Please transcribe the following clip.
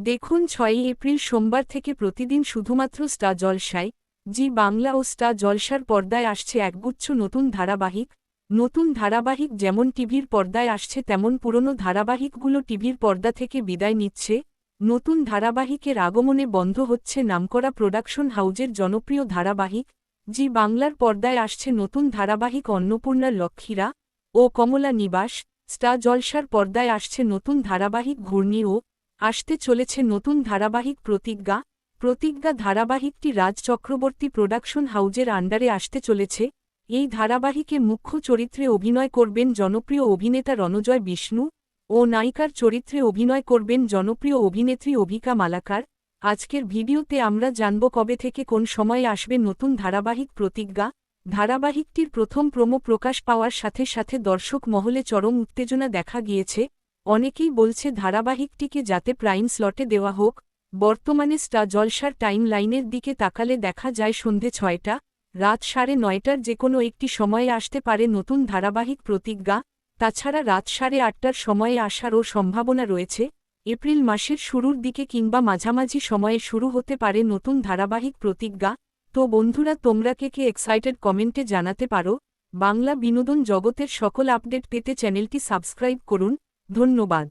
দেখুন ৬ই এপ্রিল সোমবার থেকে প্রতিদিন শুধুমাত্র স্টার জলসায় জি বাংলা ও স্টার জলসার পর্দায় আসছে একগুচ্ছ নতুন ধারাবাহিক যেমন টিভির পর্দায় আসছে তেমন পুরনো ধারাবাহিকগুলো টিভির পর্দা থেকে বিদায় নিচ্ছে। নতুন ধারাবাহিকের আগমনে বন্ধ হচ্ছে নামকরা প্রোডাকশন হাউজের জনপ্রিয় ধারাবাহিক। জি বাংলার পর্দায় আসছে নতুন ধারাবাহিক অন্নপূর্ণার লক্ষ্মীরা ও কমলা নিবাস। স্টার জলসার পর্দায় আসছে নতুন ধারাবাহিক ঘূর্ণি ও আসতে চলেছে নতুন ধারাবাহিক প্রতিজ্ঞা ধারাবাহিকটি রাজ চক্রবর্তী প্রোডাকশন হাউজের আন্ডারে আসতে চলেছে। এই ধারাবাহিকে মুখ্য চরিত্রে অভিনয় করবেন জনপ্রিয় অভিনেতা রণজয় বিষ্ণু ও নায়িকার চরিত্রে অভিনয় করবেন জনপ্রিয় অভিনেত্রী অভিকা মালাকার। আজকের ভিডিওতে আমরা জানব কবে থেকে কোন সময়ে আসবে নতুন ধারাবাহিক প্রতিজ্ঞা। ধারাবাহিকটির প্রথম প্রোমো প্রকাশ পাওয়ার সাথে সাথে দর্শক মহলে চরম উত্তেজনা দেখা গিয়েছে। অনেকেই বলছে ধারাবাহিকটিকে যাতে প্রাইম স্লটে দেওয়া হোক। বর্তমানে স্টার জলসার টাইম লাইনের দিকে তাকালে দেখা যায় সন্ধে ৬টা, রাত ৯:৩০টার যেকোনো একটি সময়ে আসতে পারে নতুন ধারাবাহিক প্রতিজ্ঞা। তাছাড়া রাত ৮:৩০টার সময়ে আসারও সম্ভাবনা রয়েছে। এপ্রিল মাসের শুরুর দিকে কিংবা মাঝামাঝি সময়ে শুরু হতে পারে নতুন ধারাবাহিক প্রতিজ্ঞা। তো বন্ধুরা, তোমরা কে এক্সাইটেড কমেন্টে জানাতে পারো। বাংলা বিনোদন জগতের সকল আপডেট পেতে চ্যানেলটি সাবস্ক্রাইব করুন। ধন্যবাদ।